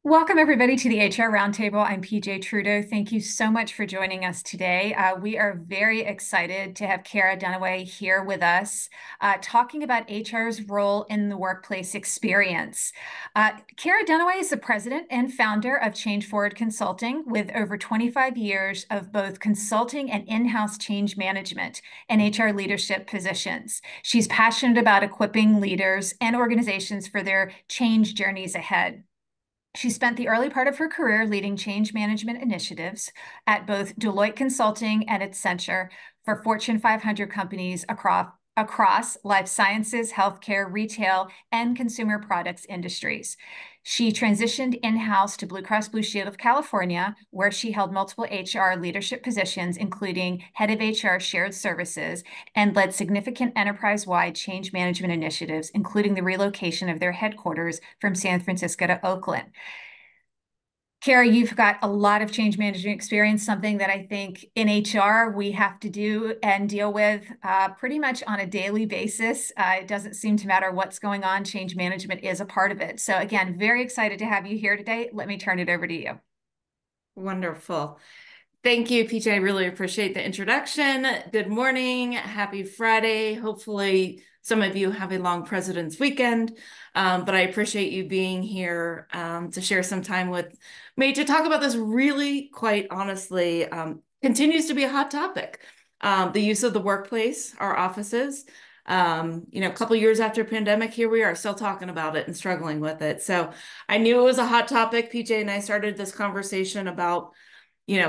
Welcome, everybody, to the HR Roundtable. I'm PJ Trudeau. Thank you so much for joining us today. We are very excited to have Kara Dunaway here with us, talking about HR's role in the workplace experience. Kara Dunaway is the president and founder of Change Forward Consulting, with over 25 years of both consulting and in-house change management and HR leadership positions. She's passionate about equipping leaders and organizations for their change journeys ahead. She spent the early part of her career leading change management initiatives at both Deloitte Consulting and Accenture for Fortune 500 companies across life sciences, healthcare, retail, and consumer products industries. She transitioned in-house to Blue Cross Blue Shield of California, where she held multiple HR leadership positions, including head of HR shared services, and led significant enterprise-wide change management initiatives, including the relocation of their headquarters from San Francisco to Oakland. Kara, you've got a lot of change management experience, something that I think in HR we have to do and deal with pretty much on a daily basis. It doesn't seem to matter what's going on. Change management is a part of it. So again, very excited to have you here today. Let me turn it over to you. Wonderful. Thank you, PJ. I really appreciate the introduction. Good morning. Happy Friday. Hopefully some of you have a long President's weekend, but I appreciate you being here to share some time with me to talk about this really, quite honestly, continues to be a hot topic. The use of the workplace, our offices. A couple years after pandemic, here we are still talking about it and struggling with it. So I knew it was a hot topic. PJ and I started this conversation about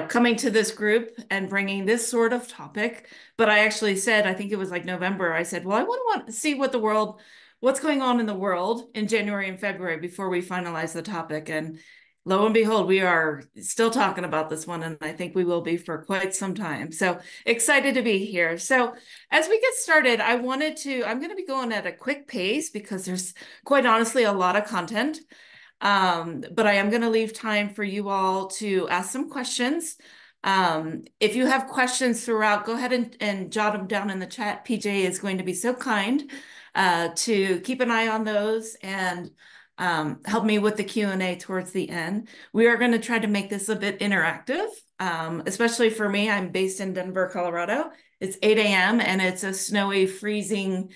coming to this group and bringing this sort of topic. But I actually said, I think it was like November, I said, well, I want to see what's going on in the world in January and February before we finalize the topic. And lo and behold, we are still talking about this one, and I think we will be for quite some time. So excited to be here. So as we get started, I'm going to be going at a quick pace because there's quite honestly a lot of content. But I am going to leave time for you all to ask some questions. If you have questions throughout, go ahead and jot them down in the chat. PJ is going to be so kind to keep an eye on those and help me with the Q&A towards the end. We are going to try to make this a bit interactive, especially for me. I'm based in Denver, Colorado. It's 8 a.m. and it's a snowy, freezing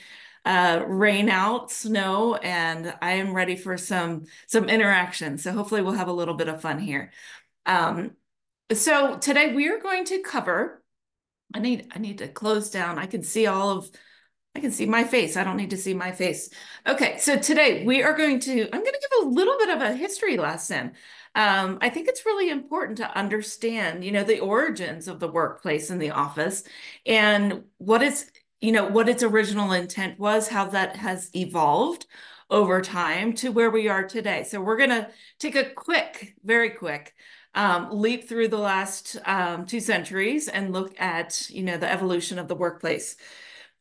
rain out, snow, and I am ready for some interaction. So hopefully we'll have a little bit of fun here. So today we are going to cover, I need to close down. I can see my face. I don't need to see my face. Okay, so today I'm going to give a little bit of a history lesson. I think it's really important to understand, the origins of the workplace and the office and what its original intent was, how that has evolved over time to where we are today. So we're going to take a very quick leap through the last 2 centuries and look at, the evolution of the workplace.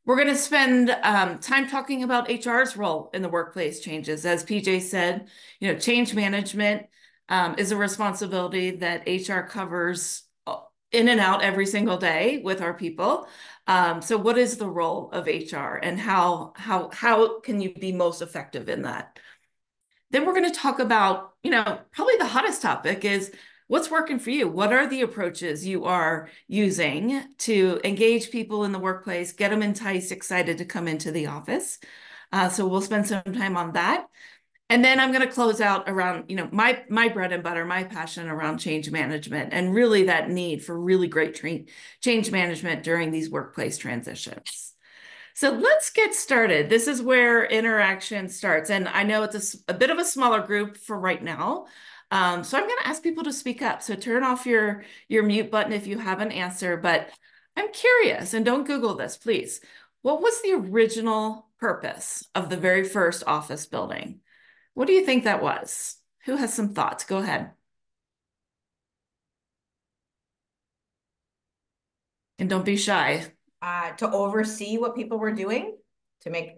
We're going to spend time talking about HR's role in the workplace changes. As PJ said, change management is a responsibility that HR covers in and out every single day with our people. So what is the role of HR and how can you be most effective in that? Then we're going to talk about, probably the hottest topic is what's working for you? What are the approaches you are using to engage people in the workplace, get them enticed, excited to come into the office? So we'll spend some time on that. And then I'm going to close out around, my bread and butter, my passion around change management and really that need for really great change management during these workplace transitions. So let's get started. This is where interaction starts. And I know it's a bit of a smaller group for right now. So I'm going to ask people to speak up. So turn off your mute button if you have an answer. But I'm curious, and don't Google this, please. What was the original purpose of the very first office building? What do you think that was? Who has some thoughts? Go ahead. And don't be shy. To oversee what people were doing, Very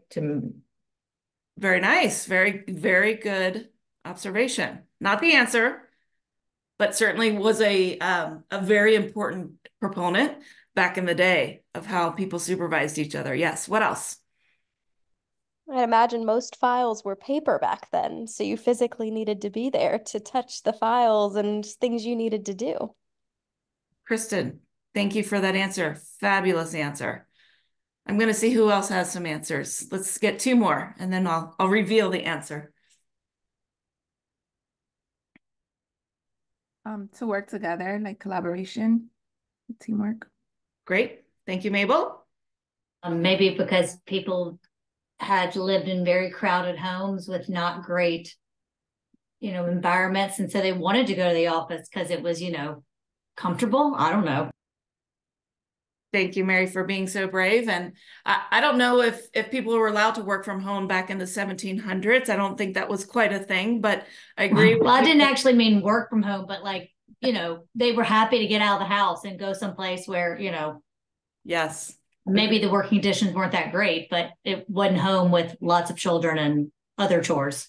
nice. Very, very good observation. Not the answer, but certainly was a very important proponent back in the day of how people supervised each other. Yes. What else? I'd imagine most files were paper back then, so you physically needed to be there to touch the files and things you needed to do. Kristen, thank you for that answer. Fabulous answer. I'm going to see who else has some answers. Let's get two more, and then I'll reveal the answer. To work together, like collaboration, teamwork. Great. Thank you, Mabel. Maybe because people had lived in very crowded homes with not great, environments. And so they wanted to go to the office because it was, comfortable. I don't know. Thank you, Mary, for being so brave. And I don't know if people were allowed to work from home back in the 1700s. I don't think that was quite a thing, but I agree. Well, I didn't actually mean work from home, but like, they were happy to get out of the house and go someplace where, Yes. maybe the working conditions weren't that great, but it wasn't home with lots of children and other chores.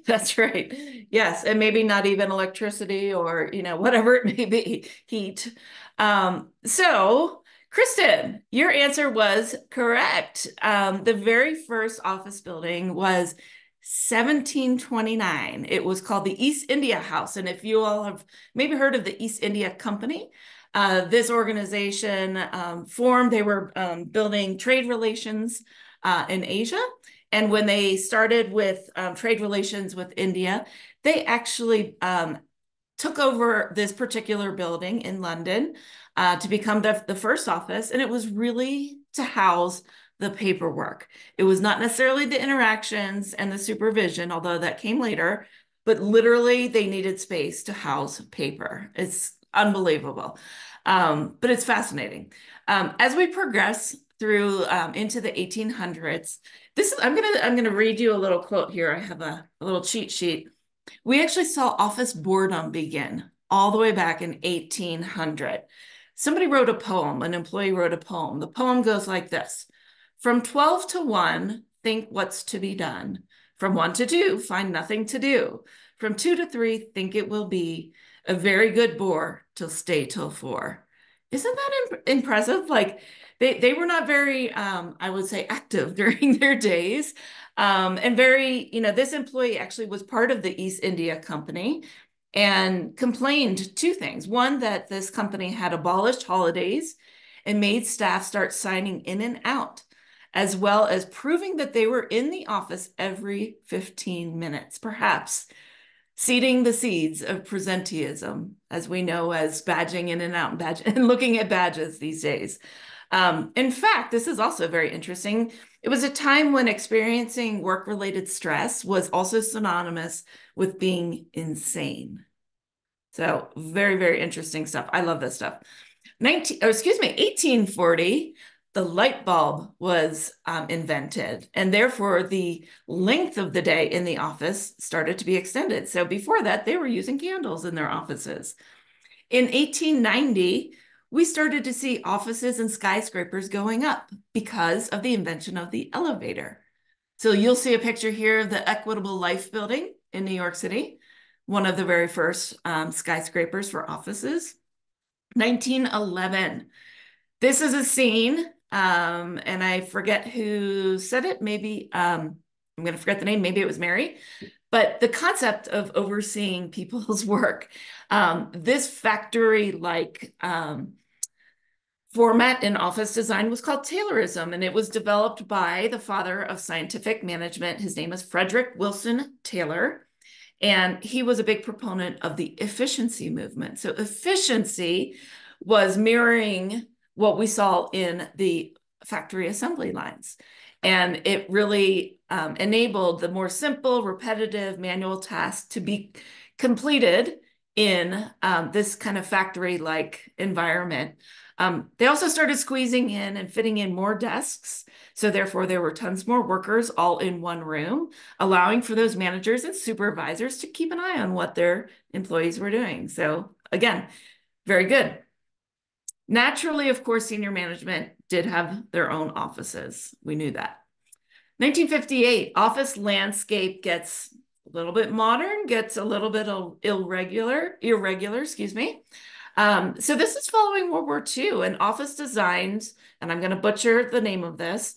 That's right. Yes. And maybe not even electricity or, whatever it may be, heat. So Kristen, your answer was correct. The very first office building was 1729. It was called the East India House. And if you all have maybe heard of the East India Company, this organization formed, they were building trade relations in Asia. And when they started with trade relations with India, they actually took over this particular building in London to become the first office. And it was really to house the paperwork. It was not necessarily the interactions and the supervision, although that came later, but literally they needed space to house paper. It's unbelievable, but it's fascinating. As we progress through into the 1800s, I'm gonna read you a little quote here. I have a little cheat sheet. We actually saw office boredom begin all the way back in 1800. Somebody wrote a poem, an employee wrote a poem. The poem goes like this: from 12 to 1, think what's to be done. From 1 to 2, find nothing to do. From 2 to 3, think it will be a very good bore till stay till 4. Isn't that impressive? Like they were not very, I would say, active during their days. And very, this employee actually was part of the East India Company and complained two things. One, that this company had abolished holidays and made staff start signing in and out, as well as proving that they were in the office every 15 minutes, perhaps seeding the seeds of presenteeism, as we know as badging in and out and looking at badges these days. In fact, this is also very interesting. It was a time when experiencing work-related stress was also synonymous with being insane. So very, very interesting stuff. I love this stuff. 1840, the light bulb was invented, and therefore the length of the day in the office started to be extended. So before that, they were using candles in their offices. In 1890, we started to see offices and skyscrapers going up because of the invention of the elevator. So you'll see a picture here of the Equitable Life building in New York City, one of the very first skyscrapers for offices. 1911. This is a scene, and I forget who said it. Maybe, I'm going to forget the name. Maybe it was Mary. But the concept of overseeing people's work, this factory-like format in office design was called Taylorism, and it was developed by the father of scientific management. His name is Frederick Wilson Taylor, and he was a big proponent of the efficiency movement. So efficiency was mirroring what we saw in the factory assembly lines, and it really enabled the more simple, repetitive manual tasks to be completed in this kind of factory-like environment. They also started squeezing in and fitting in more desks. So therefore, there were tons more workers all in one room, allowing for those managers and supervisors to keep an eye on what their employees were doing. So again, very good. Naturally, of course, senior management did have their own offices. We knew that. 1958, office landscape gets a little bit modern, gets a little bit irregular, excuse me. So this is following World War II, and office designs, and I'm going to butcher the name of this,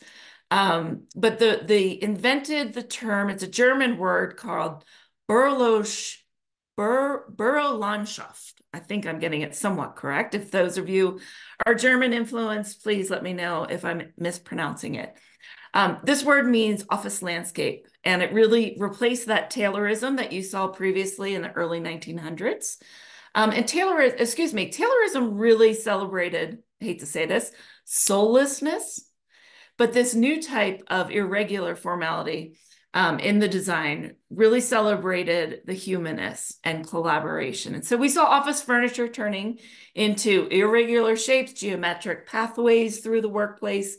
But they invented the term, it's a German word called Bürolandschaft. I think I'm getting it somewhat correct. If those of you are German influenced, please let me know if I'm mispronouncing it. This word means office landscape, and it really replaced that Taylorism that you saw previously in the early 1900s. And Taylorism really celebrated, I hate to say this, soullessness, but this new type of irregular formality in the design really celebrated the humanness and collaboration. And so we saw office furniture turning into irregular shapes, geometric pathways through the workplace,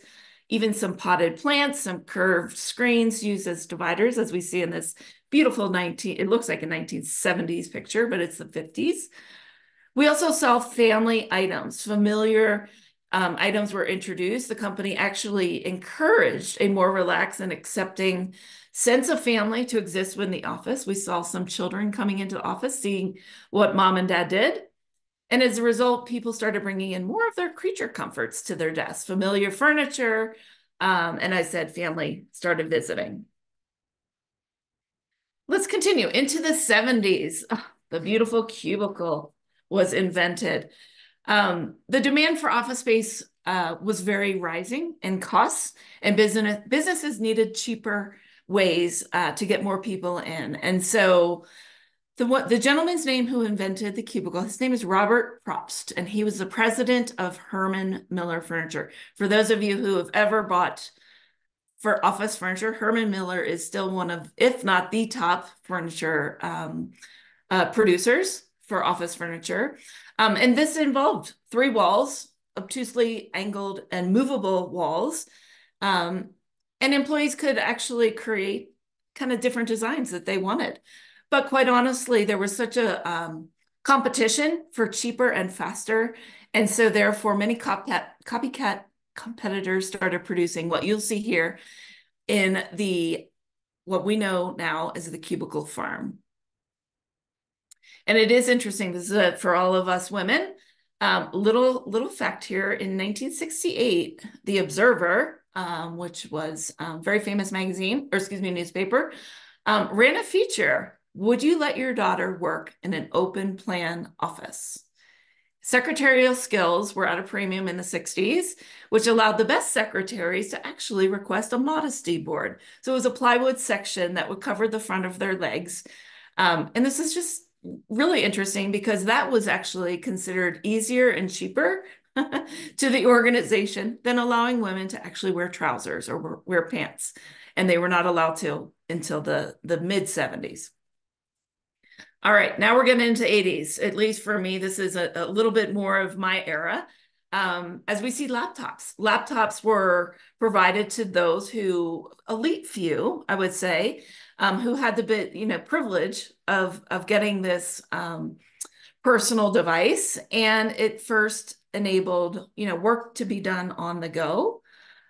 even some potted plants, some curved screens used as dividers, as we see in this beautiful it looks like a 1970s picture, but it's the 50s. We also saw family items, familiar items were introduced. The company actually encouraged a more relaxed and accepting sense of family to exist within the office. We saw some children coming into the office, seeing what mom and dad did. And as a result, people started bringing in more of their creature comforts to their desks, familiar furniture, and I said family started visiting. Let's continue into the 70s. Oh, the beautiful cubicle was invented. The demand for office space was very rising in costs, and businesses needed cheaper ways to get more people in. And so the gentleman's name who invented the cubicle, his name is Robert Probst, and he was the president of Herman Miller Furniture. For those of you who have ever bought for office furniture, Herman Miller is still one of, if not the top furniture producers for office furniture. And this involved 3 walls, obtusely angled and movable walls. And employees could actually create kind of different designs that they wanted. But quite honestly, there was such a competition for cheaper and faster. And so therefore, many copycat competitors started producing what you'll see here in what we know now as the cubicle farm. And it is interesting, this is for all of us women. Little fact here, in 1968, The Observer, which was a very famous newspaper, ran a feature, would you let your daughter work in an open plan office? Secretarial skills were at a premium in the 60s, which allowed the best secretaries to actually request a modesty board. So it was a plywood section that would cover the front of their legs. And this is just really interesting because that was actually considered easier and cheaper to the organization than allowing women to actually wear trousers or wear pants. And they were not allowed to until the mid-70s. All right, now we're getting into 80s. At least for me, this is a little bit more of my era. As we see laptops. Laptops were provided to those who, elite few, I would say, who had the privilege of getting this personal device. And it first enabled, work to be done on the go.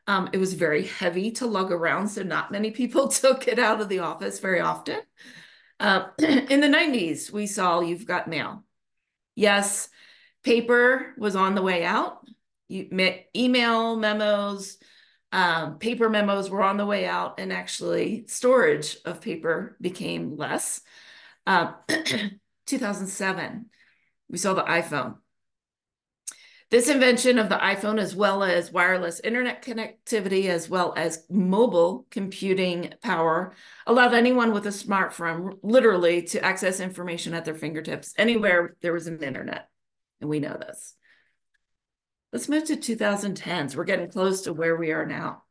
It was very heavy to lug around, so not many people took it out of the office very often. In the 90s, we saw You've Got Mail. Yes, paper was on the way out. Email memos, paper memos were on the way out, and actually storage of paper became less. 2007, we saw the iPhone. This invention of the iPhone, as well as wireless internet connectivity, as well as mobile computing power, allowed anyone with a smartphone literally to access information at their fingertips anywhere there was an internet. And we know this. Let's move to 2010s. We're getting close to where we are now.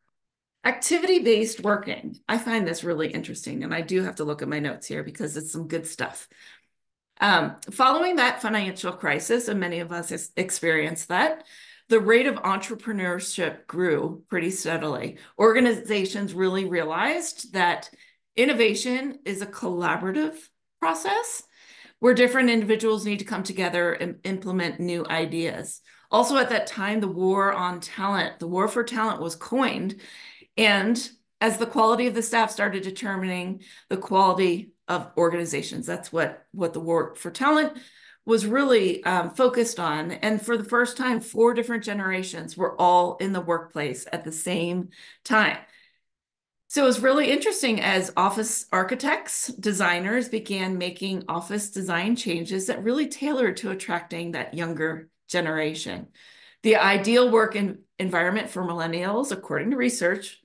Activity-based working. I find this really interesting, and I do have to look at my notes here because it's some good stuff. Following that financial crisis, and many of us experienced that, the rate of entrepreneurship grew pretty steadily. Organizations really realized that innovation is a collaborative process where different individuals need to come together and implement new ideas. Also at that time, the war for talent was coined. And as the quality of the staff started determining the quality of organizations, that's what the war for talent was really focused on. And for the first time, 4 different generations were all in the workplace at the same time. So it was really interesting as office architects, designers began making office design changes that really tailored to attracting that younger generation. The ideal work environment for millennials, according to research,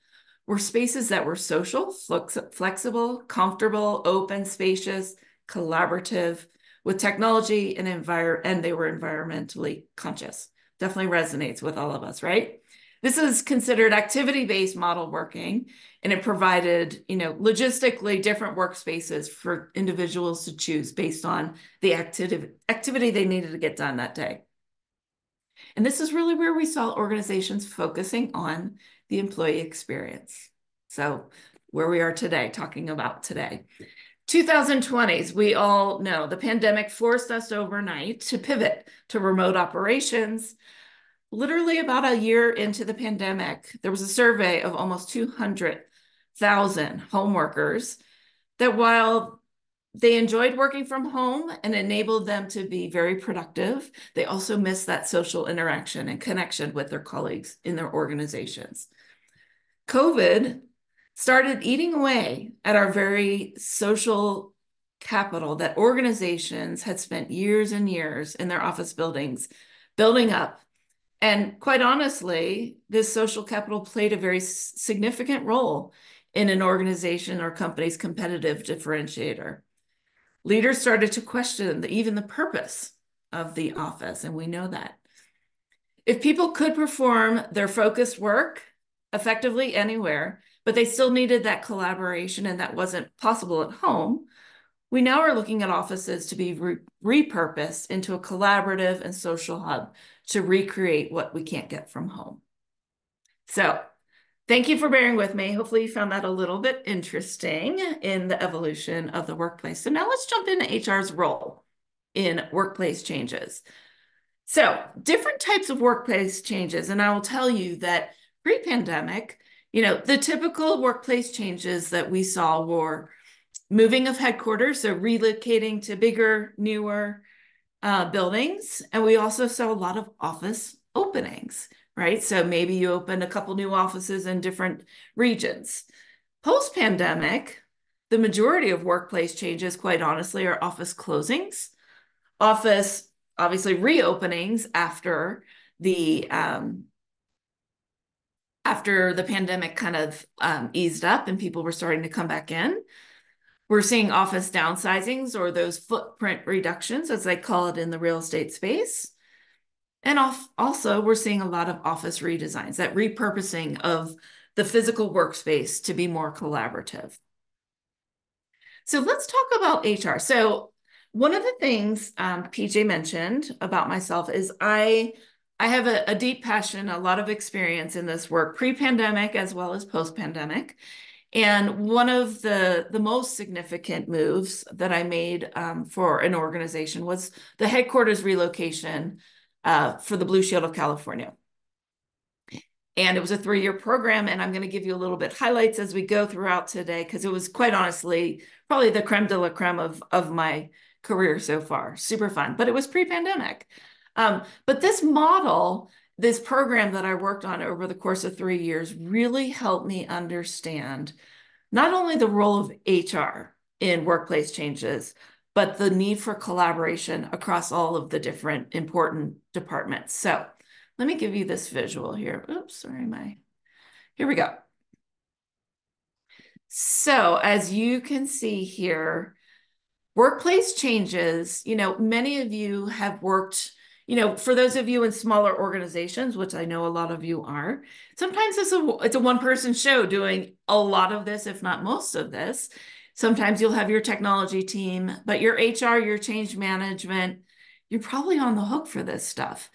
were spaces that were social, flexible, comfortable, open, spacious, collaborative, with technology and they were environmentally conscious. Definitely resonates with all of us, right? This is considered activity-based model working, and it provided, logistically different workspaces for individuals to choose based on the activity they needed to get done that day. And this is really where we saw organizations focusing on the employee experience. So where we are today, talking about today. 2020s, we all know the pandemic forced us overnight to pivot to remote operations. Literally about a year into the pandemic, there was a survey of almost 200,000 home workers that while they enjoyed working from home and enabled them to be very productive, they also missed that social interaction and connection with their colleagues in their organizations. COVID started eating away at our very social capital that organizations had spent years and years in their office buildings building up. And quite honestly, this social capital played a very significant role in an organization or company's competitive differentiator. Leaders started to question even the purpose of the office, and we know that. If people could perform their focused work effectively anywhere, but they still needed that collaboration and that wasn't possible at home, we now are looking at offices to be repurposed into a collaborative and social hub to recreate what we can't get from home. So thank you for bearing with me. Hopefully you found that a little bit interesting in the evolution of the workplace. So now let's jump into HR's role in workplace changes. So different types of workplace changes. And I will tell you that pre-pandemic, the typical workplace changes that we saw were moving of headquarters, so relocating to bigger, newer buildings. And we also saw a lot of office openings, right? So maybe you opened a couple new offices in different regions. Post-pandemic, the majority of workplace changes, quite honestly, are office closings, office, obviously, reopenings after the pandemic kind of eased up and people were starting to come back in. We're seeing office downsizings, or those footprint reductions, as they call it in the real estate space. And also, we're seeing a lot of office redesigns, that repurposing of the physical workspace to be more collaborative. So let's talk about HR. So one of the things PJ mentioned about myself is I have a deep passion, a lot of experience in this work, pre-pandemic as well as post-pandemic. And one of the most significant moves that I made for an organization was the headquarters relocation for the Blue Shield of California. And it was a 3-year program, and I'm going to give you a little bit highlights as we go throughout today, because it was quite honestly probably the creme de la creme of my career so far. Super fun, but it was pre-pandemic. But this model, this program that I worked on over the course of 3 years really helped me understand not only the role of HR in workplace changes, but the need for collaboration across all of the different important departments. So let me give you this visual here. Oops, sorry, here we go. So as you can see here, workplace changes, many of you have worked, for those of you in smaller organizations, which I know a lot of you are, sometimes it's a one-person show doing a lot of this, if not most of this. Sometimes you'll have your technology team, but your HR, your change management, you're probably on the hook for this stuff.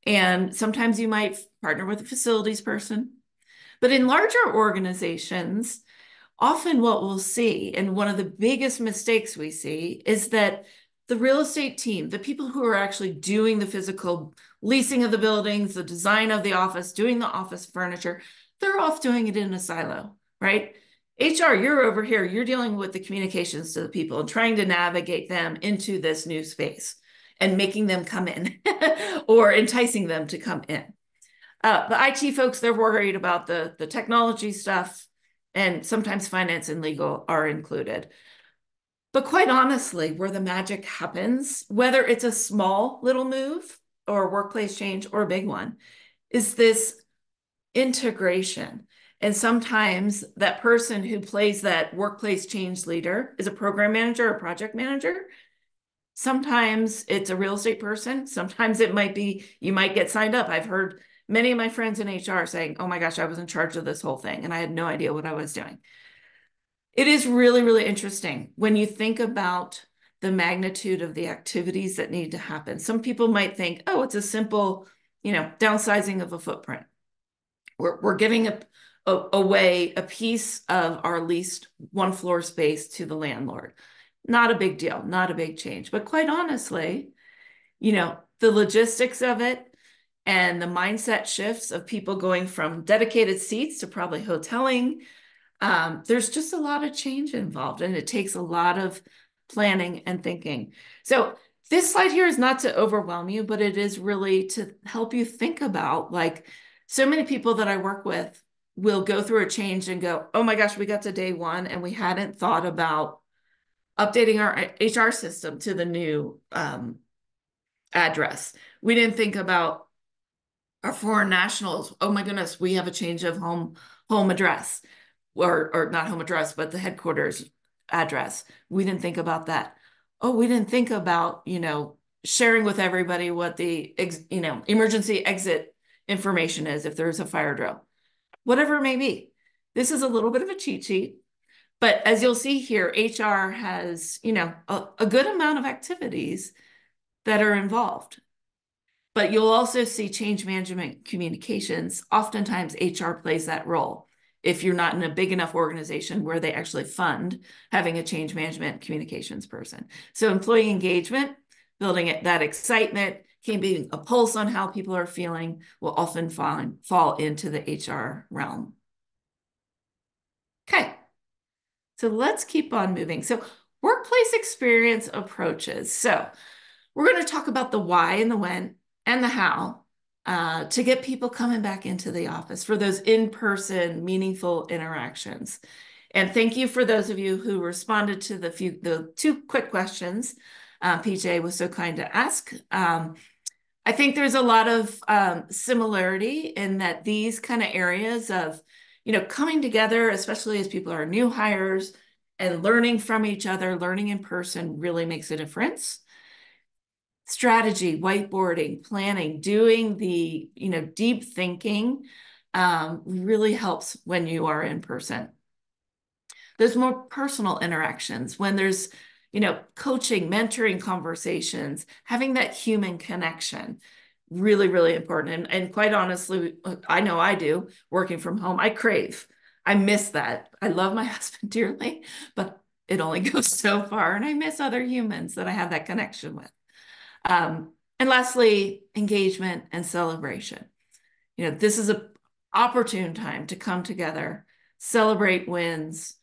And sometimes you might partner with a facilities person. But in larger organizations, often what we'll see, and one of the biggest mistakes we see, is that the real estate team, the people who are actually doing the physical leasing of the buildings, the design of the office, doing the office furniture, they're off doing it in a silo, right? HR, you're over here, you're dealing with the communications to the people and trying to navigate them into this new space and making them come in or enticing them to come in. The IT folks, they're worried about the technology stuff. And sometimes finance and legal are included. But quite honestly, where the magic happens, whether it's a small little move or a workplace change or a big one, is this integration. And sometimes that person who plays that workplace change leader is a program manager or project manager. Sometimes it's a real estate person. Sometimes it might be, you might get signed up. I've heard many of my friends in HR saying, oh my gosh, I was in charge of this whole thing and I had no idea what I was doing. It is really, really interesting when you think about the magnitude of the activities that need to happen. Some people might think, oh, it's a simple, downsizing of a footprint. We're giving away a piece of our leased one floor space to the landlord. Not a big deal, not a big change. But quite honestly, the logistics of it and the mindset shifts of people going from dedicated seats to probably hoteling, there's just a lot of change involved, and it takes a lot of planning and thinking. So this slide here is not to overwhelm you, but it is really to help you think about, like, so many people that I work with will go through a change and go, oh my gosh, we got to day one and we hadn't thought about updating our HR system to the new address. We didn't think about our foreign nationals. Oh my goodness, we have a change of home address. Or not home address, but the headquarters address. We didn't think about that. Oh, we didn't think about, sharing with everybody what the, emergency exit information is if there's a fire drill, whatever it may be. This is a little bit of a cheat sheet, but as you'll see here, HR has, a good amount of activities that are involved. But you'll also see change management communications. Oftentimes HR plays that role if you're not in a big enough organization where they actually fund having a change management communications person. So employee engagement, building that excitement, keeping a pulse on how people are feeling will often fall into the HR realm. Okay, so let's keep on moving. So workplace experience approaches. So we're going to talk about the why and the when and the how to get people coming back into the office for those in-person meaningful interactions. And thank you for those of you who responded to the two quick questions PJ was so kind to ask. I think there's a lot of similarity in that these kind of areas of, coming together, especially as people are new hires and learning from each other, learning in person really makes a difference. Strategy, whiteboarding, planning, doing the, deep thinking really helps when you are in person. There's more personal interactions when there's, coaching, mentoring conversations, having that human connection, really, really important. And quite honestly, I know I do, working from home, I miss that. I love my husband dearly, but it only goes so far. And I miss other humans that I have that connection with. And lastly, engagement and celebration. This is an opportune time to come together, celebrate wins,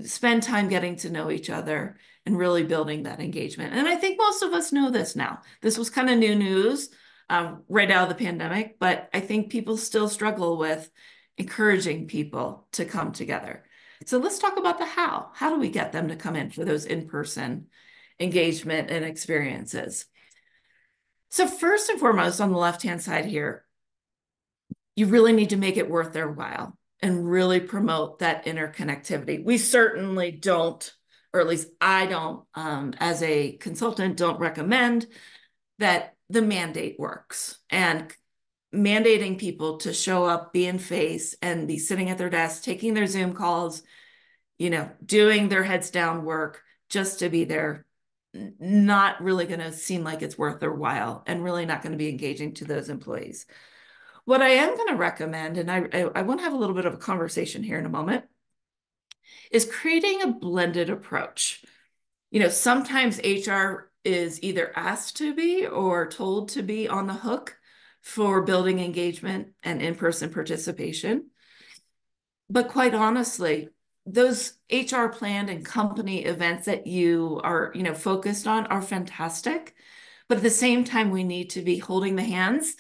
spend time getting to know each other and really building that engagement. And I think most of us know this now. This was kind of new news right out of the pandemic, but I think people still struggle with encouraging people to come together. So let's talk about the how. How do we get them to come in for those in-person engagement and experiences? So first and foremost, on the left-hand side here, you really need to make it worth their while and really promote that interconnectivity. We certainly don't, or at least I don't, as a consultant, don't recommend that the mandate works. And mandating people to show up, be in face, and be sitting at their desk, taking their Zoom calls, doing their heads down work just to be there, not really going to seem like it's worth their while and really not going to be engaging to those employees. What I am going to recommend, and I want to have a little bit of a conversation here in a moment, is creating a blended approach. Sometimes HR is either asked to be or told to be on the hook for building engagement and in-person participation. But quite honestly, those HR planned and company events that you are, focused on are fantastic. But at the same time, we need to be holding the hands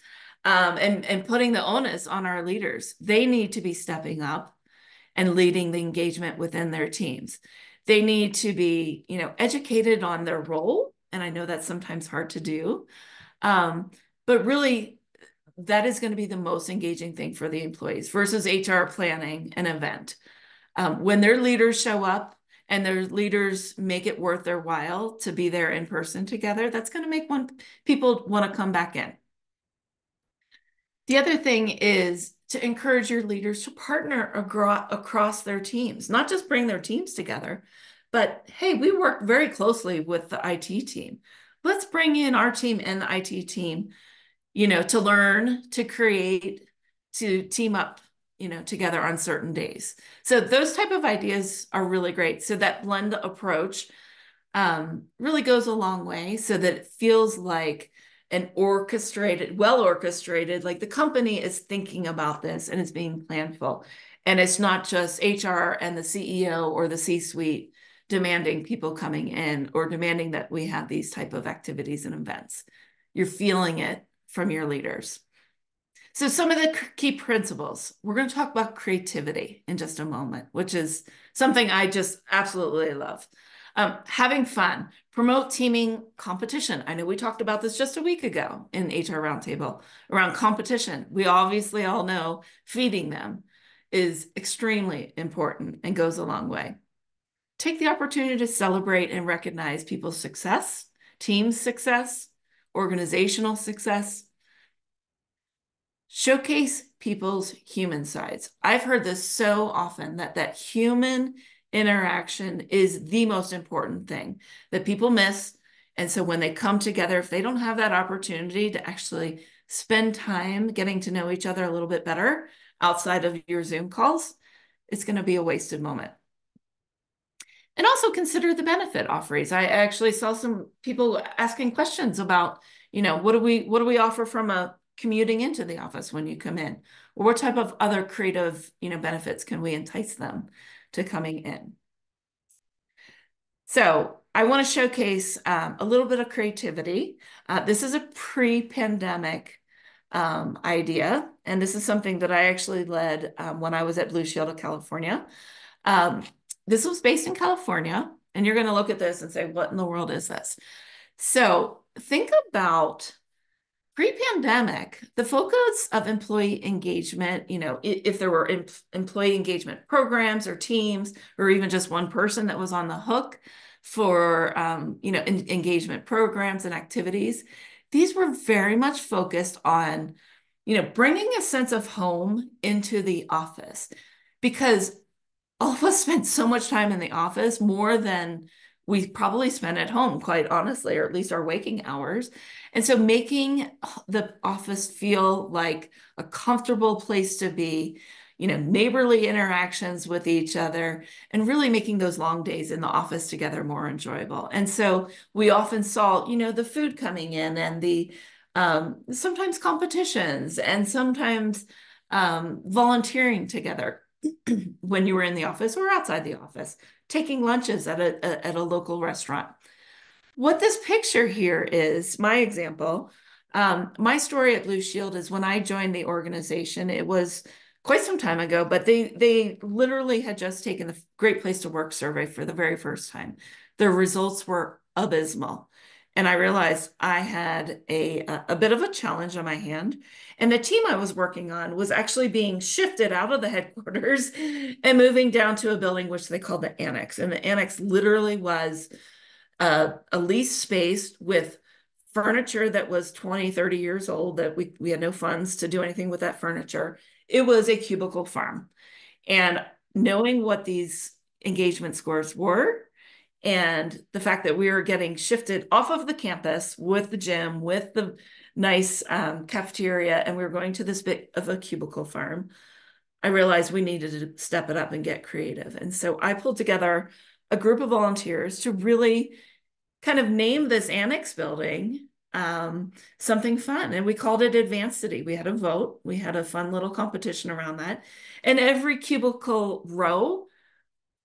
and putting the onus on our leaders. They need to be stepping up and leading the engagement within their teams. They need to be, educated on their role. And I know that's sometimes hard to do. But really, that is going to be the most engaging thing for the employees versus HR planning an event. When their leaders show up and their leaders make it worth their while to be there in person together, that's going to make people want to come back in. The other thing is to encourage your leaders to partner across their teams, not just bring their teams together, but hey, we work very closely with the IT team. Let's bring in our team and the IT team, to learn, to create, to team up, together on certain days. So those type of ideas are really great. So that blend approach really goes a long way so that it feels like an well orchestrated, like the company is thinking about this and it's being planful. And it's not just HR and the CEO or the C-suite demanding people coming in or demanding that we have these type of activities and events. You're feeling it from your leaders. So some of the key principles, we're going to talk about creativity in just a moment, which is something I just absolutely love. Having fun, promote teaming competition. I know we talked about this just a week ago in HR Roundtable around competition. We obviously all know feeding them is extremely important and goes a long way. Take the opportunity to celebrate and recognize people's success, team success, organizational success. Showcase people's human sides. I've heard this so often that human interaction is the most important thing that people miss. And so when they come together, if they don't have that opportunity to actually spend time getting to know each other a little bit better outside of your Zoom calls, it's going to be a wasted moment. And also consider the benefit offerings. I actually saw some people asking questions about, what do we offer from commuting into the office when you come in? Or what type of other creative, benefits can we entice them to coming in? So I want to showcase a little bit of creativity. This is a pre-pandemic idea. And this is something that I actually led when I was at Blue Shield of California. This was based in California. And you're going to look at this and say, what in the world is this? So think about pre-pandemic, the focus of employee engagement, if there were employee engagement programs or teams, or even just one person that was on the hook for, engagement programs and activities, these were very much focused on, bringing a sense of home into the office, because all of us spent so much time in the office, more than we probably spend at home, quite honestly, or at least our waking hours. And so making the office feel like a comfortable place to be, neighborly interactions with each other, and really making those long days in the office together more enjoyable. And so we often saw, the food coming in and the sometimes competitions and sometimes volunteering together when you were in the office or outside the office, taking lunches at a local restaurant. What this picture here is, my example, my story at Blue Shield is when I joined the organization, it was quite some time ago, but they literally had just taken the Great Place to Work survey for the very first time. The results were abysmal. And I realized I had a bit of a challenge on my hand. And the team I was working on was actually being shifted out of the headquarters and moving down to a building which they called the Annex. And the Annex literally was a leased space with furniture that was 20, 30 years old, that we had no funds to do anything with that furniture. It was a cubicle farm. And knowing what these engagement scores were, and the fact that we were getting shifted off of the campus with the gym, with the nice cafeteria, and we were going to this bit of a cubicle farm, I realized we needed to step it up and get creative. And so I pulled together a group of volunteers to really kind of name this Annex building something fun. And we called it Advancity. We had a vote. We had a fun little competition around that. And every cubicle row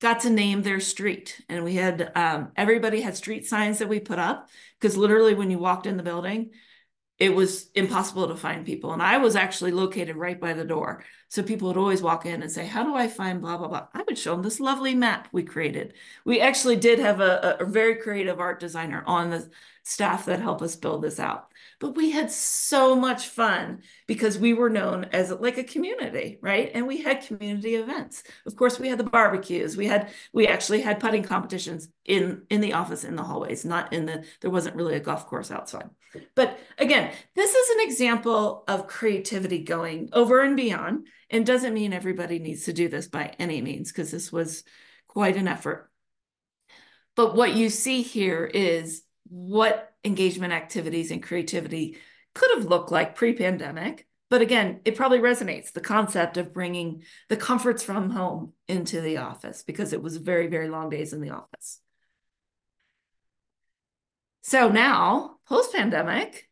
got to name their street. And we had, everybody had street signs that we put up, because literally when you walked in the building, it was impossible to find people. And I was actually located right by the door. So people would always walk in and say, how do I find blah, blah, blah? I would show them this lovely map we created. We actually did have a very creative art designer on the staff that helped us build this out. But we had so much fun because we were known as like a community, right? And we had community events. Of course, we had the barbecues. We actually had putting competitions in the office, in the hallways, not in there wasn't really a golf course outside. But again, this is an example of creativity going over and beyond, and doesn't mean everybody needs to do this by any means, because this was quite an effort. But what you see here is what engagement activities and creativity could have looked like pre-pandemic. But again, it probably resonates, the concept of bringing the comforts from home into the office, because it was very, very long days in the office. So now, post-pandemic,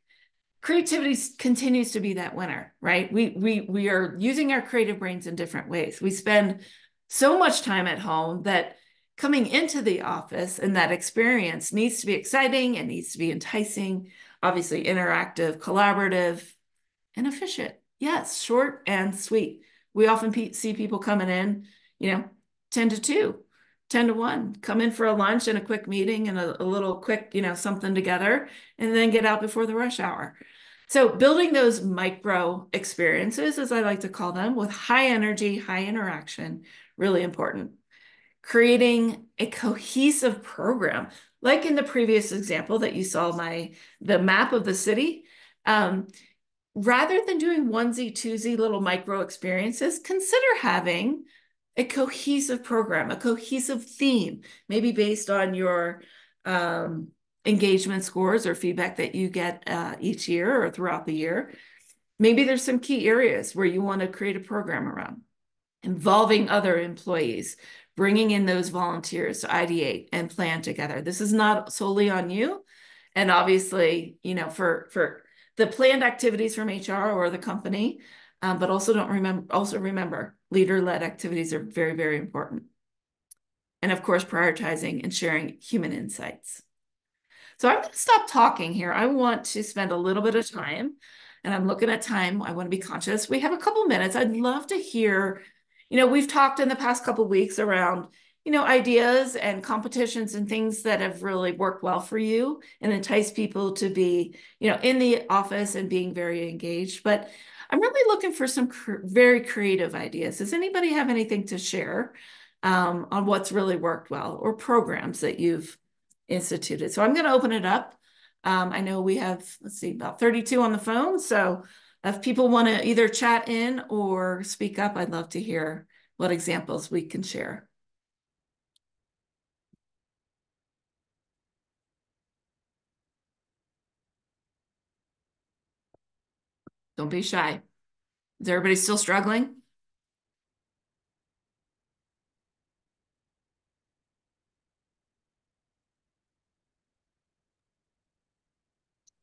creativity continues to be that winner, right? We are using our creative brains in different ways. We spend so much time at home that coming into the office and that experience needs to be exciting, and needs to be enticing, obviously interactive, collaborative, and efficient. Yes, short and sweet. We often see people coming in, 10 to 2. 10 to 1, come in for a lunch and a quick meeting and a little quick, something together, and then get out before the rush hour. So building those micro experiences, as I like to call them, with high energy, high interaction, really important. Creating a cohesive program, like in the previous example that you saw, the map of the city. Rather than doing onesie, twosie little micro experiences, consider having a cohesive program, a cohesive theme, maybe based on your engagement scores or feedback that you get each year or throughout the year. Maybe there's some key areas where you want to create a program around, involving other employees, bringing in those volunteers to ideate and plan together. This is not solely on you. And obviously, for the planned activities from HR or the company, but also remember, leader-led activities are very, very important. And of course, prioritizing and sharing human insights. So I'm going to stop talking here. I want to spend a little bit of time, and I'm looking at time. I want to be conscious. We have a couple minutes. I'd love to hear, we've talked in the past couple of weeks around, ideas and competitions and things that have really worked well for you and entice people to be, in the office and being very engaged. But I'm really looking for some very creative ideas. Does anybody have anything to share on what's really worked well, or programs that you've instituted? So I'm going to open it up. I know we have, about 32 on the phone. So if people want to either chat in or speak up, I'd love to hear what examples we can share. Don't be shy. Is everybody still struggling?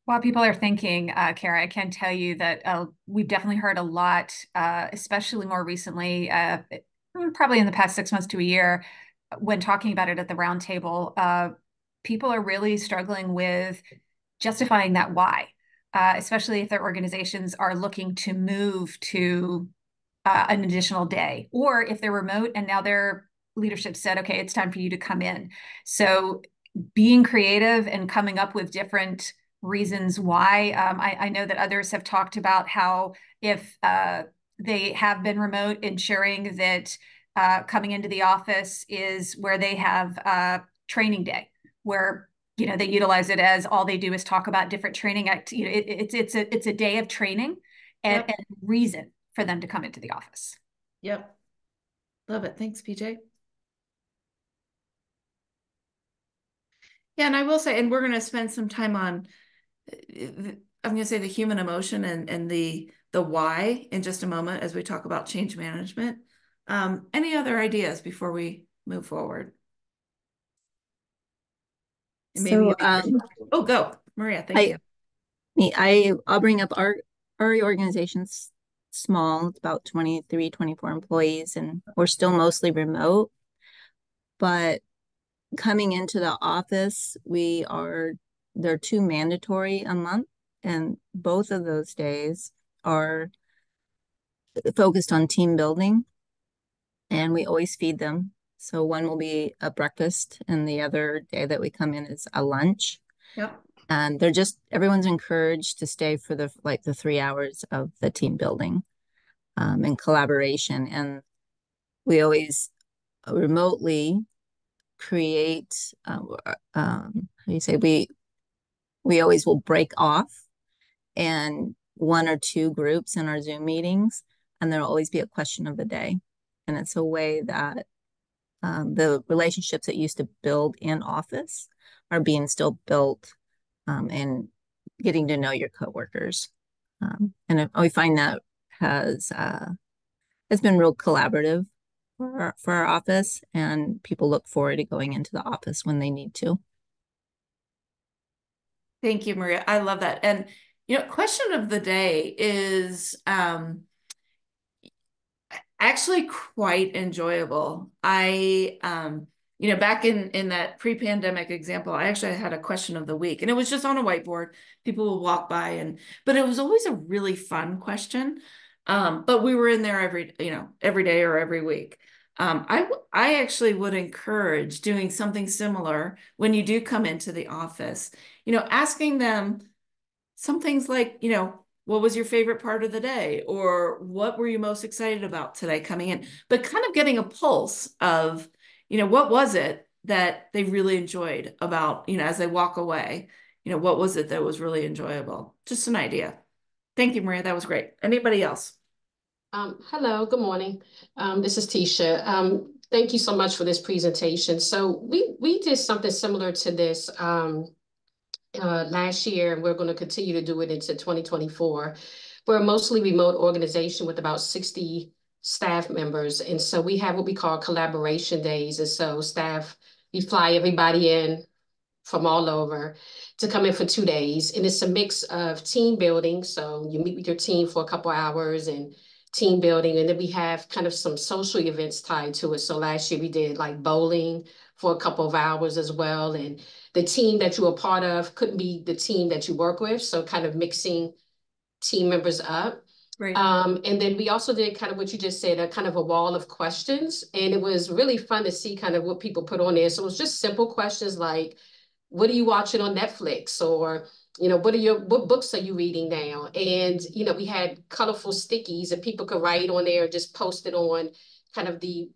While people are thinking, Kara, I can tell you that we've definitely heard a lot, especially more recently, probably in the past 6 months to a year, when talking about it at the roundtable. People are really struggling with justifying that why, especially if their organizations are looking to move to an additional day, or if they're remote and now their leadership said, okay, it's time for you to come in. So being creative and coming up with different reasons why. I know that others have talked about how if they have been remote, ensuring that coming into the office is where they have training day, where they utilize it as all they do is talk about different training it's a day of training and, Yep. and reason for them to come into the office. Yep. Love it. Thanks, PJ. Yeah, and I will say, and we're going to spend some time on, I'm going to say, the human emotion and the why in just a moment as we talk about change management. Any other ideas before we move forward? And maybe oh, go, Maria. Thank you. I'll bring up our organization's small. It's about 23, 24 employees, and we're still mostly remote. But coming into the office, there are 2 mandatory a month, and both of those days are focused on team building, and we always feed them. So one will be a breakfast, and the other day that we come in is a lunch. Yep. And everyone's encouraged to stay for the 3 hours of the team building and collaboration. And we always remotely create, how do you say, we always will break off and one or two groups in our Zoom meetings, and there'll always be a question of the day. And it's a way that the relationships that used to build in office are being still built and getting to know your coworkers. And we find that has been real collaborative for our office, and people look forward to going into the office when they need to. Thank you, Maria. I love that. And, question of the day is actually quite enjoyable. I, back in that pre-pandemic example, I actually had a question of the week, and it was just on a whiteboard. People will walk by, but it was always a really fun question. But we were in there every day or every week. I actually would encourage doing something similar when you do come into the office, asking them some things like, what was your favorite part of the day? Or what were you most excited about today coming in? But kind of getting a pulse of, what was it that they really enjoyed about, as they walk away, what was it that was really enjoyable? Just an idea. Thank you, Maria. That was great. Anybody else? Hello, good morning. This is Tisha. Thank you so much for this presentation. So we did something similar to this last year, and we're going to continue to do it into 2024. We're a mostly remote organization with about 60 staff members. And so we have what we call collaboration days. And so we fly everybody in from all over to come in for 2 days. And it's a mix of team building. So you meet with your team for a couple hours and team building. And then we have kind of some social events tied to it. So last year we did like bowling for a couple of hours as well. And the team that you were part of couldn't be the team that you work with. So kind of mixing team members up. Right. And then we also did kind of what you just said, a kind of a wall of questions. And it was really fun to see kind of what people put on there. So it was just simple questions like, what are you watching on Netflix? Or, what books are you reading now? And, we had colorful stickies and people could write on there, just post it on kind of the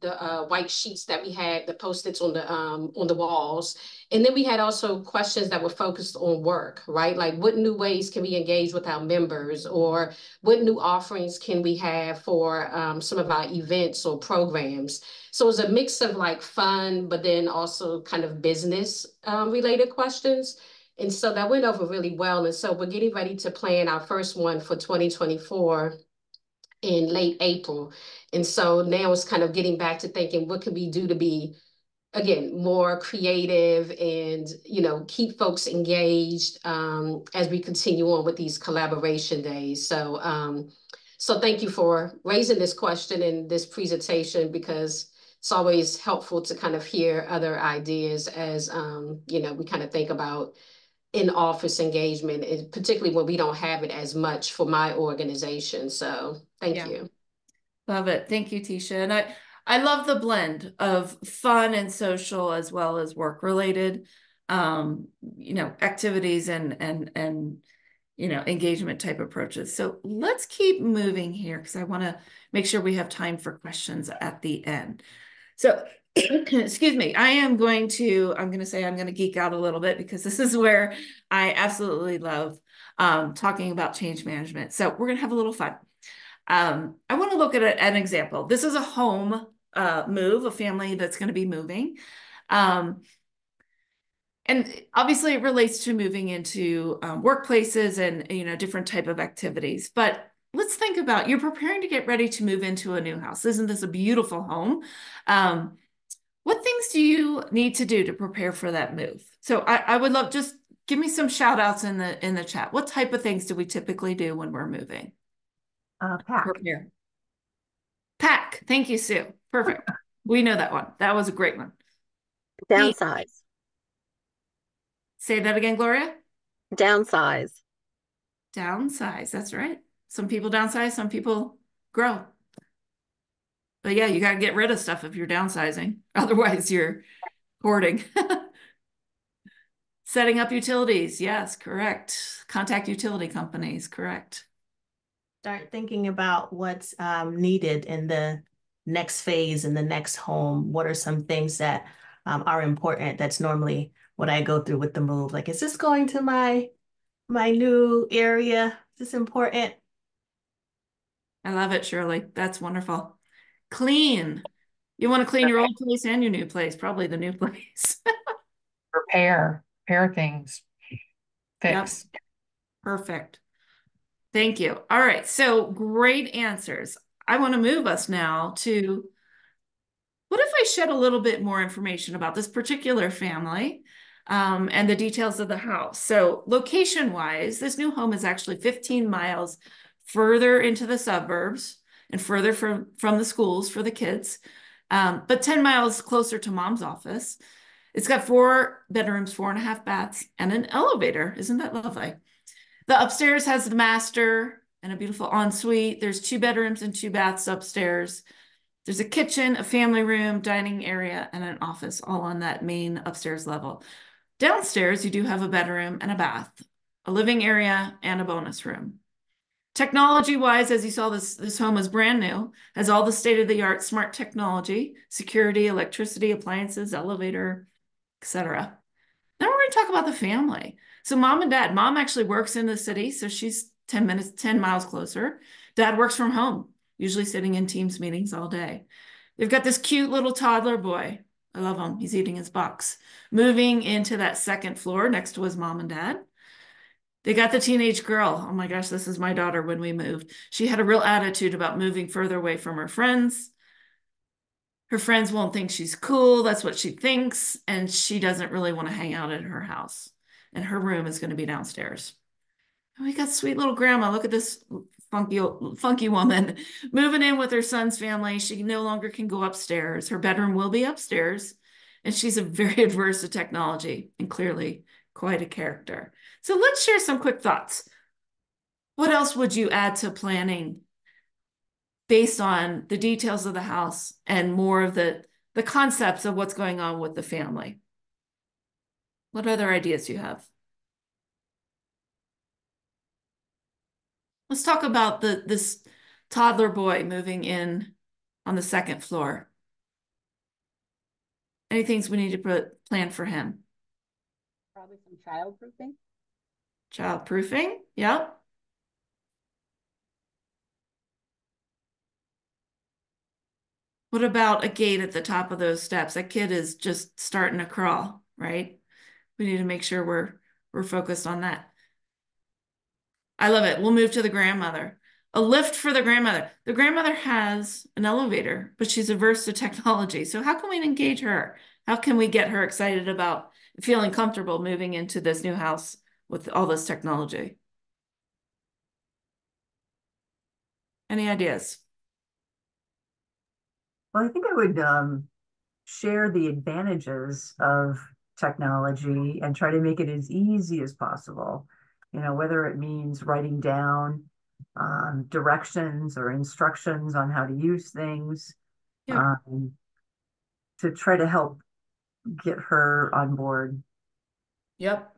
white sheets that we had, the Post-its on the walls. And then we had also questions that were focused on work, right? Like what new ways can we engage with our members, or what new offerings can we have for some of our events or programs? So it was a mix of like fun, but then also kind of business related questions. And so that went over really well. And so we're getting ready to plan our first one for 2024 in late April. And so now it's kind of getting back to thinking, what can we do to be, again, more creative and, keep folks engaged as we continue on with these collaboration days. So thank you for raising this question in this presentation, because it's always helpful to kind of hear other ideas as, we kind of think about in-office engagement, and particularly when we don't have it as much for my organization. So thank you. Love it. Thank you, Tisha. And I love the blend of fun and social as well as work related, activities and engagement type approaches. So let's keep moving here, because I want to make sure we have time for questions at the end. So excuse me, I'm going to geek out a little bit, because this is where I absolutely love talking about change management. So we're going to have a little fun. I want to look at an example. This is a home move, a family that's going to be moving. And obviously it relates to moving into workplaces and, different type of activities. But let's think about, you're preparing to get ready to move into a new house. Isn't this a beautiful home? What things do you need to do to prepare for that move? So I would love, just give me some shout outs in the chat. What type of things do we typically do when we're moving? Pack. Prepare. Pack. Thank you, Sue. Perfect. We know that one. That was a great one. Downsize. Say that again, Gloria. Downsize. Downsize. That's right. Some people downsize, some people grow. But yeah, you got to get rid of stuff if you're downsizing. Otherwise, you're hoarding. Setting up utilities. Yes, correct. Contact utility companies. Correct. Start thinking about what's needed in the next phase, in the next home. What are some things that are important? That's normally what I go through with the move. Like, is this going to my new area? Is this important? I love it, Shirley. That's wonderful. Clean. You want to clean your old place and your new place, probably the new place. Repair things, fix. Yep. Perfect. Thank you. All right. So great answers. I want to move us now to what if I shed a little bit more information about this particular family and the details of the house. So location-wise, this new home is actually 15 miles further into the suburbs and further from the schools for the kids, but 10 miles closer to mom's office. It's got 4 bedrooms, 4.5 baths, and an elevator. Isn't that lovely? The upstairs has the master and a beautiful ensuite. There's 2 bedrooms and 2 baths upstairs. There's a kitchen, a family room, dining area, and an office all on that main upstairs level. Downstairs, you do have a bedroom and a bath, a living area, and a bonus room. Technology-wise, as you saw, this home is brand new, has all the state-of-the-art smart technology, security, electricity, appliances, elevator, etc. Now we're going to talk about the family. So mom and dad, mom actually works in the city, so she's 10 miles closer. Dad works from home, usually sitting in Teams meetings all day. They've got this cute little toddler boy. I love him. He's eating his box. Moving into that 2nd floor next to his mom and dad. They got the teenage girl. Oh my gosh, this is my daughter when we moved. She had a real attitude about moving further away from her friends. Her friends won't think she's cool. That's what she thinks. And she doesn't really want to hang out at her house. And her room is going to be downstairs. And we got sweet little grandma. Look at this funky woman moving in with her son's family. She no longer can go upstairs. Her bedroom will be upstairs. And she's very adverse to technology and clearly quite a character. So let's share some quick thoughts. What else would you add to planning based on the details of the house and more of the concepts of what's going on with the family? What other ideas do you have? Let's talk about this toddler boy moving in on the 2nd floor. Any things we need to plan for him? Probably some child-proofing. Child-proofing, yep. What about a gate at the top of those steps? That kid is just starting to crawl, right? We need to make sure we're focused on that. I love it. We'll move to the grandmother. A lift for the grandmother. The grandmother has an elevator, but she's averse to technology. So how can we engage her? How can we get her excited about feeling comfortable moving into this new house with all this technology? Any ideas? Well, I think I would share the advantages of technology and try to make it as easy as possible. You know, whether it means writing down directions or instructions on how to use things, Yeah. To try to help get her on board. Yep.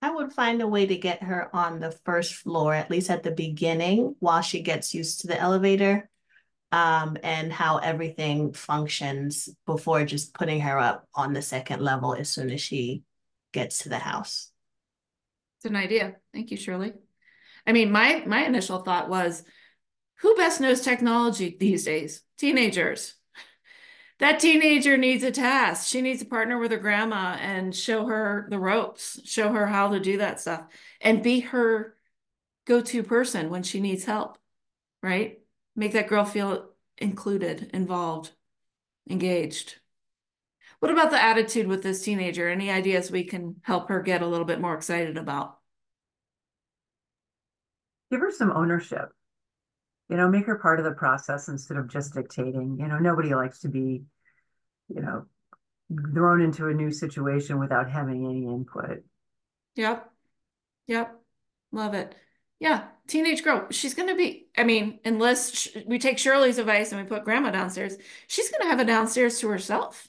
I would find a way to get her on the 1st floor, at least at the beginning, while she gets used to the elevator, and how everything functions before just putting her up on the 2nd level as soon as she gets to the house. It's an idea. Thank you, Shirley. I mean, my initial thought was, who best knows technology these days? Teenagers. That teenager needs a task. She needs to partner with her grandma and show her the ropes, show her how to do that stuff, and be her go-to person when she needs help, right? Make that girl feel included, involved, engaged. What about the attitude with this teenager? Any ideas we can help her get a little bit more excited about? Give her some ownership. You know, make her part of the process instead of just dictating. You know, nobody likes to be, you know, thrown into a new situation without having any input. Yep. Yep. Love it. Yeah, teenage girl. She's going to be, I mean, unless we take Shirley's advice and we put grandma downstairs, she's going to have a downstairs to herself.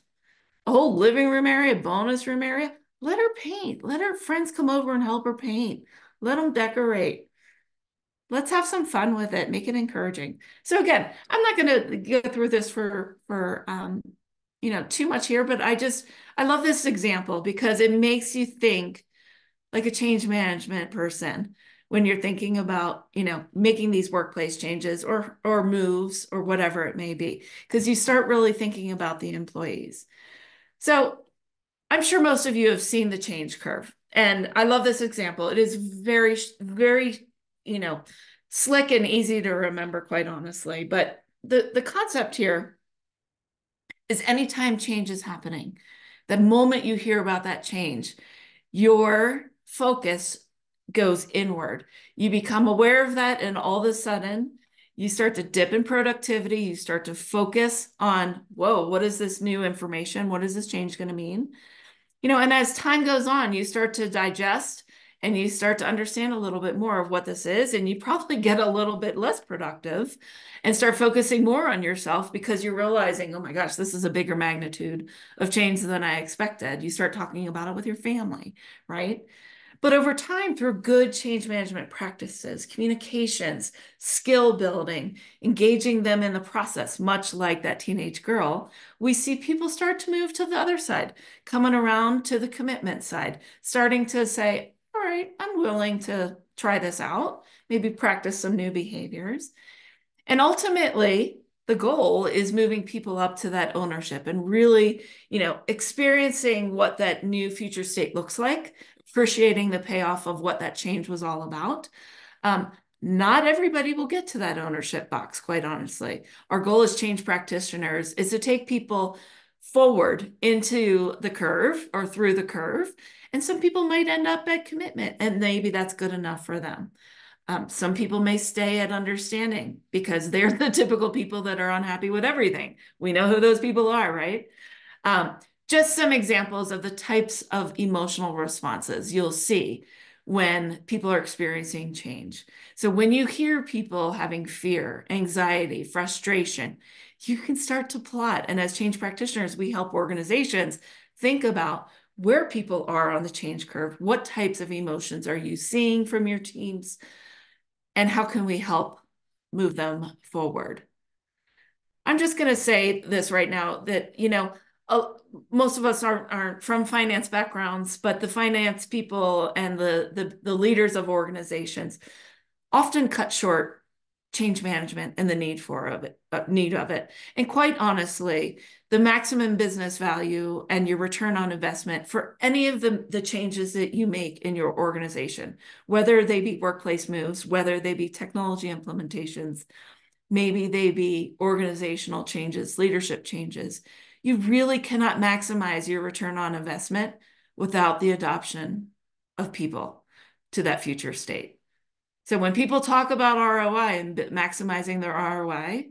A whole living room area, bonus room area. Let her paint. Let her friends come over and help her paint. Let them decorate. Let's have some fun with it. Make it encouraging. So again, I'm not going to go through this for too much here, but I love this example because it makes you think like a change management person when you're thinking about, making these workplace changes or moves or whatever it may be, because you start really thinking about the employees. So I'm sure most of you have seen the change curve, and I love this example. It is very, very, slick and easy to remember, quite honestly. But the concept here is anytime change is happening, the moment you hear about that change, your focus goes inward. You become aware of that, and all of a sudden, you start to dip in productivity. You start to focus on, whoa, what is this new information? What is this change going to mean? And as time goes on, you start to digest and you start to understand a little bit more of what this is. And you probably get a little bit less productive and start focusing more on yourself because you're realizing, oh my gosh, this is a bigger magnitude of change than I expected. You start talking about it with your family, right? But over time, through good change management practices, communications, skill building, engaging them in the process, much like that teenage girl, we see people start to move to the other side, coming around to the commitment side, starting to say, all right, I'm willing to try this out, maybe practice some new behaviors. And ultimately, the goal is moving people up to that ownership and really, experiencing what that new future state looks like, appreciating the payoff of what that change was all about. Not everybody will get to that ownership box, quite honestly. Our goal as change practitioners is to take people forward into the curve or through the curve. And some people might end up at commitment, and maybe that's good enough for them. Some people may stay at understanding because they're the typical people that are unhappy with everything. We know who those people are, right? Just some examples of the types of emotional responses you'll see when people are experiencing change. So when you hear people having fear, anxiety, frustration, you can start to plot. And as change practitioners, we help organizations think about where people are on the change curve. What types of emotions are you seeing from your teams? And how can we help move them forward? I'm just going to say this right now that, most of us aren't from finance backgrounds, but the finance people and the leaders of organizations often cut short change management and the need of it. And quite honestly, the maximum business value and your return on investment for any of the changes that you make in your organization, whether they be workplace moves, whether they be technology implementations, maybe they be organizational changes, leadership changes, you really cannot maximize your return on investment without the adoption of people to that future state. So when people talk about ROI and maximizing their ROI,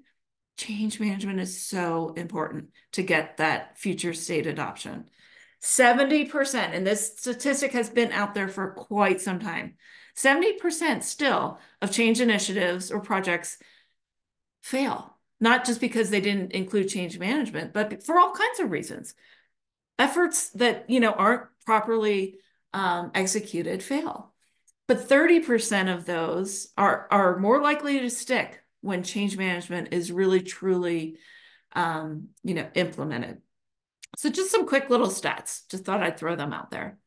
change management is so important to get that future state adoption. 70%, and this statistic has been out there for quite some time, 70% still of change initiatives or projects fail, not just because they didn't include change management, but for all kinds of reasons. Efforts that, aren't properly executed fail. But 30% of those are more likely to stick when change management is really, truly, implemented. So just some quick little stats. Just thought I'd throw them out there.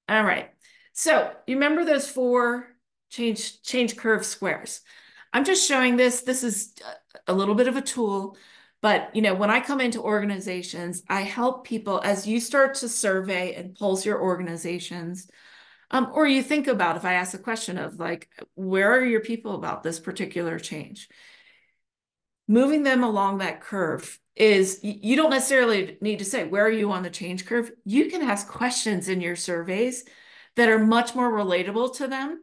All right. So you remember those 4 change curve squares? I'm just showing this. This is a little bit of a tool, but when I come into organizations, I help people as you start to survey and pulse your organizations. Or you think about, if I ask the question of like, where are your people about this particular change? Moving them along that curve is, you don't necessarily need to say, where are you on the change curve? You can ask questions in your surveys that are much more relatable to them.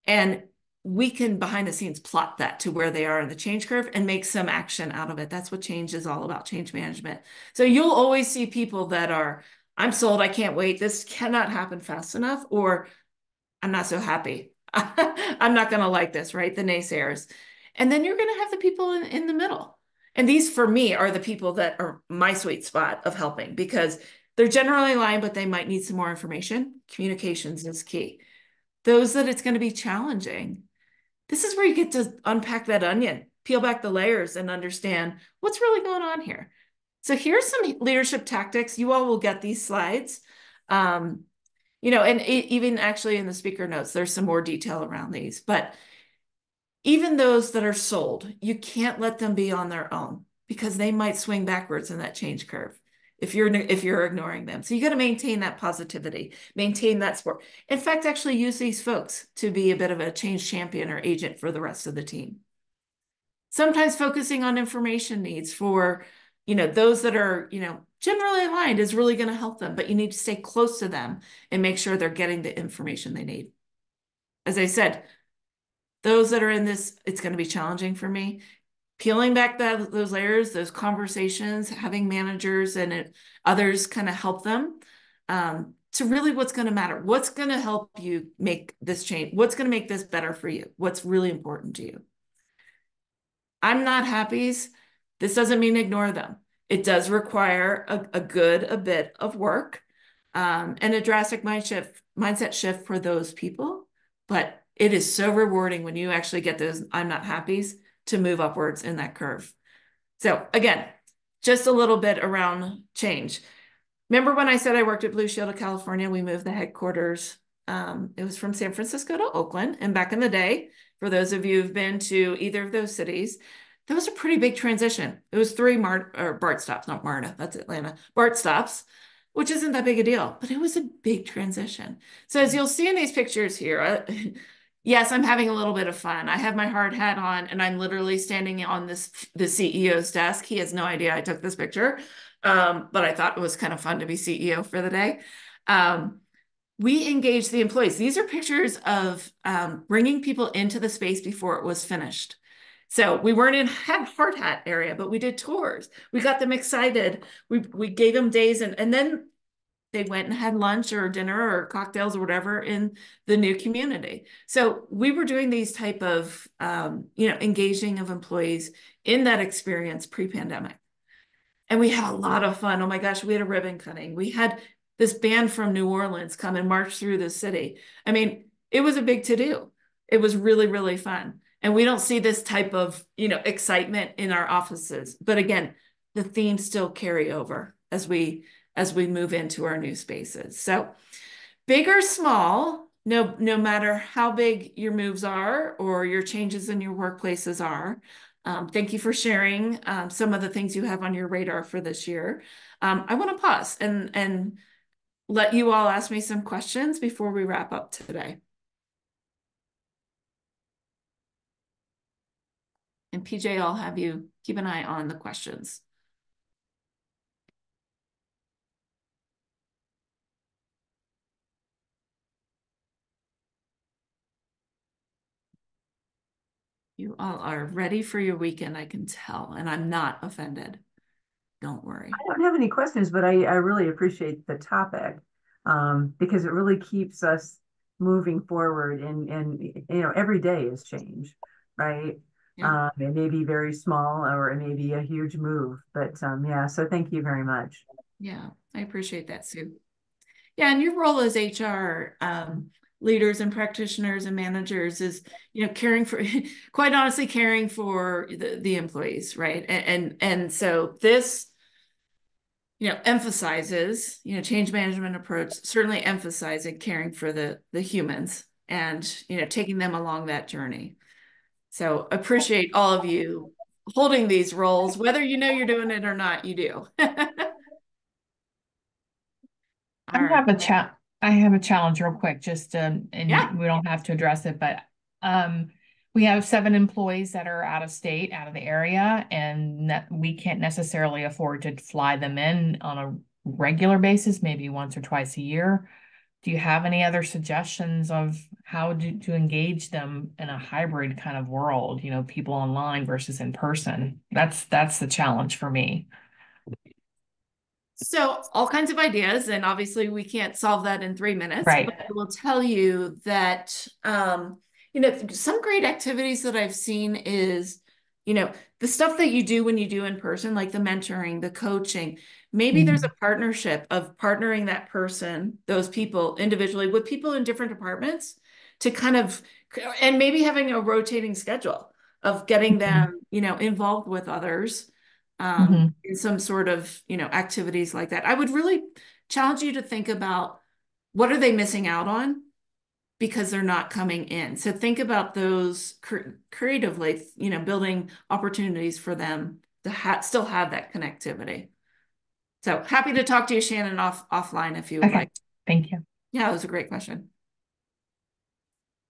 And we can behind the scenes plot that to where they are in the change curve and make some action out of it. That's what change is all about, change management. So you'll always see people that are, I'm sold, I can't wait, this cannot happen fast enough, or I'm not so happy. I'm not going to like this, right? The naysayers. And then you're going to have the people in the middle. And these, for me, are the people that are my sweet spot of helping, because they're generally aligned, but they might need some more information. Communications is key. Those that it's going to be challenging, this is where you get to unpack that onion, peel back the layers, and understand what's really going on here. So here's some leadership tactics. You all will get these slides. You know, and even actually in the speaker notes, there's some more detail around these. But even those that are sold, you can't let them be on their own, because they might swing backwards in that change curve if you're ignoring them. So you got to maintain that positivity, maintain that support. In fact, actually use these folks to be a bit of a change champion or agent for the rest of the team. Sometimes focusing on information needs for, you know, those that are, you know, generally aligned is really going to help them, but you need to stay close to them and make sure they're getting the information they need. As I said, those that are in this, it's going to be challenging for me. Peeling back those layers, those conversations, having managers and others kind of help them to really what's going to matter. What's going to help you make this change? What's going to make this better for you? What's really important to you? I'm not happy. This doesn't mean ignore them. It does require a bit of work and a drastic mindset shift for those people. But it is so rewarding when you actually get those I'm not happies to move upwards in that curve. So again, just a little bit around change. Remember when I said I worked at Blue Shield of California? We moved the headquarters. It was from San Francisco to Oakland. And back in the day, for those of you who've been to either of those cities, that was a pretty big transition. It was 3 BART stops, not MARTA, that's Atlanta, BART stops, which isn't that big a deal, but it was a big transition. So as you'll see in these pictures here, yes, I'm having a little bit of fun. I have my hard hat on and I'm literally standing on the CEO's desk. He has no idea I took this picture, but I thought it was kind of fun to be CEO for the day. We engaged the employees. These are pictures of bringing people into the space before it was finished. So we weren't in hard hat area, but we did tours. We got them excited. We gave them days and then they went and had lunch or dinner or cocktails or whatever in the new community. So we were doing these type of, engaging of employees in that experience pre-pandemic. And we had a lot of fun. Oh my gosh, we had a ribbon cutting. We had this band from New Orleans come and march through the city. I mean, it was a big to-do. It was really, really fun. And we don't see this type of, excitement in our offices. But again, the themes still carry over as we move into our new spaces. So big or small, no matter how big your moves are or your changes in your workplaces are, thank you for sharing some of the things you have on your radar for this year. I want to pause and let you all ask me some questions before we wrap up today. And PJ, I'll have you keep an eye on the questions. You all are ready for your weekend, I can tell, and I'm not offended. Don't worry. I don't have any questions, but I really appreciate the topic because it really keeps us moving forward and every day is change, right? Yeah. It may be very small or it may be a huge move, but yeah, so thank you very much. Yeah, I appreciate that, Sue. Yeah, and your role as HR leaders and practitioners and managers is, caring for, quite honestly, caring for the employees, right? And so this, emphasizes, change management approach, certainly emphasizing caring for the humans and, taking them along that journey. So appreciate all of you holding these roles, whether you're doing it or not, you do. I have a challenge real quick, just and yeah. We don't have to address it, but we have 7 employees that are out of state, out of the area, and we can't necessarily afford to fly them in on a regular basis, maybe once or twice a year. Do you have any other suggestions of how to engage them in a hybrid kind of world, people online versus in person? That's the challenge for me. So all kinds of ideas, and obviously we can't solve that in 3 minutes. Right. But I will tell you that You know, some great activities that I've seen is, you know, the stuff that you do when you do in person, like the mentoring, the coaching. Maybe there's a partnership of partnering that person, those people individually with people in different departments to kind of, and maybe having a rotating schedule of getting them, you know, involved with others in some sort of, you know, activities like that. I would really challenge you to think about what are they missing out on because they're not coming in. So think about those creatively, you know, building opportunities for them to still have that connectivity. So happy to talk to you, Shannon, offline if you would like. Thank you. Yeah, that was a great question.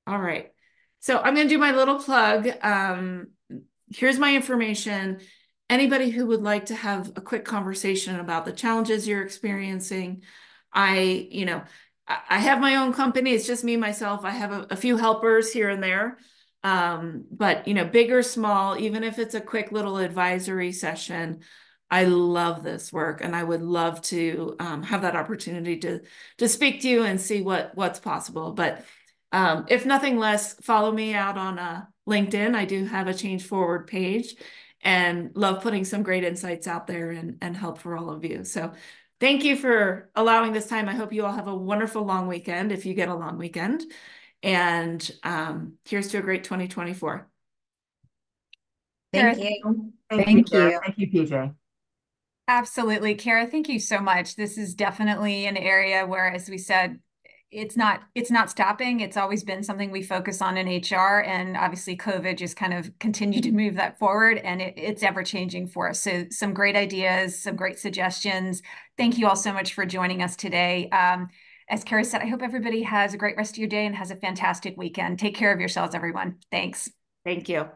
All right. So I'm going to do my little plug. Here's my information. Anybody who would like to have a quick conversation about the challenges you're experiencing, you know, I have my own company. It's just me, myself. I have a few helpers here and there. But, you know, big or small, even if it's a quick little advisory session, I love this work and I would love to have that opportunity to speak to you and see what's possible. But if nothing less, follow me out on LinkedIn. I do have a Change Forward page and love putting some great insights out there and help for all of you. So thank you for allowing this time. I hope you all have a wonderful long weekend if you get a long weekend. And here's to a great 2024. Thank you. Thank you. Thank you, PJ. Absolutely. Kara, thank you so much. This is definitely an area where, as we said, it's not stopping. It's always been something we focus on in HR, and obviously COVID just kind of continued to move that forward, and it's ever changing for us. So some great ideas, some great suggestions. Thank you all so much for joining us today. As Kara said, I hope everybody has a great rest of your day and has a fantastic weekend. Take care of yourselves, everyone. Thanks. Thank you.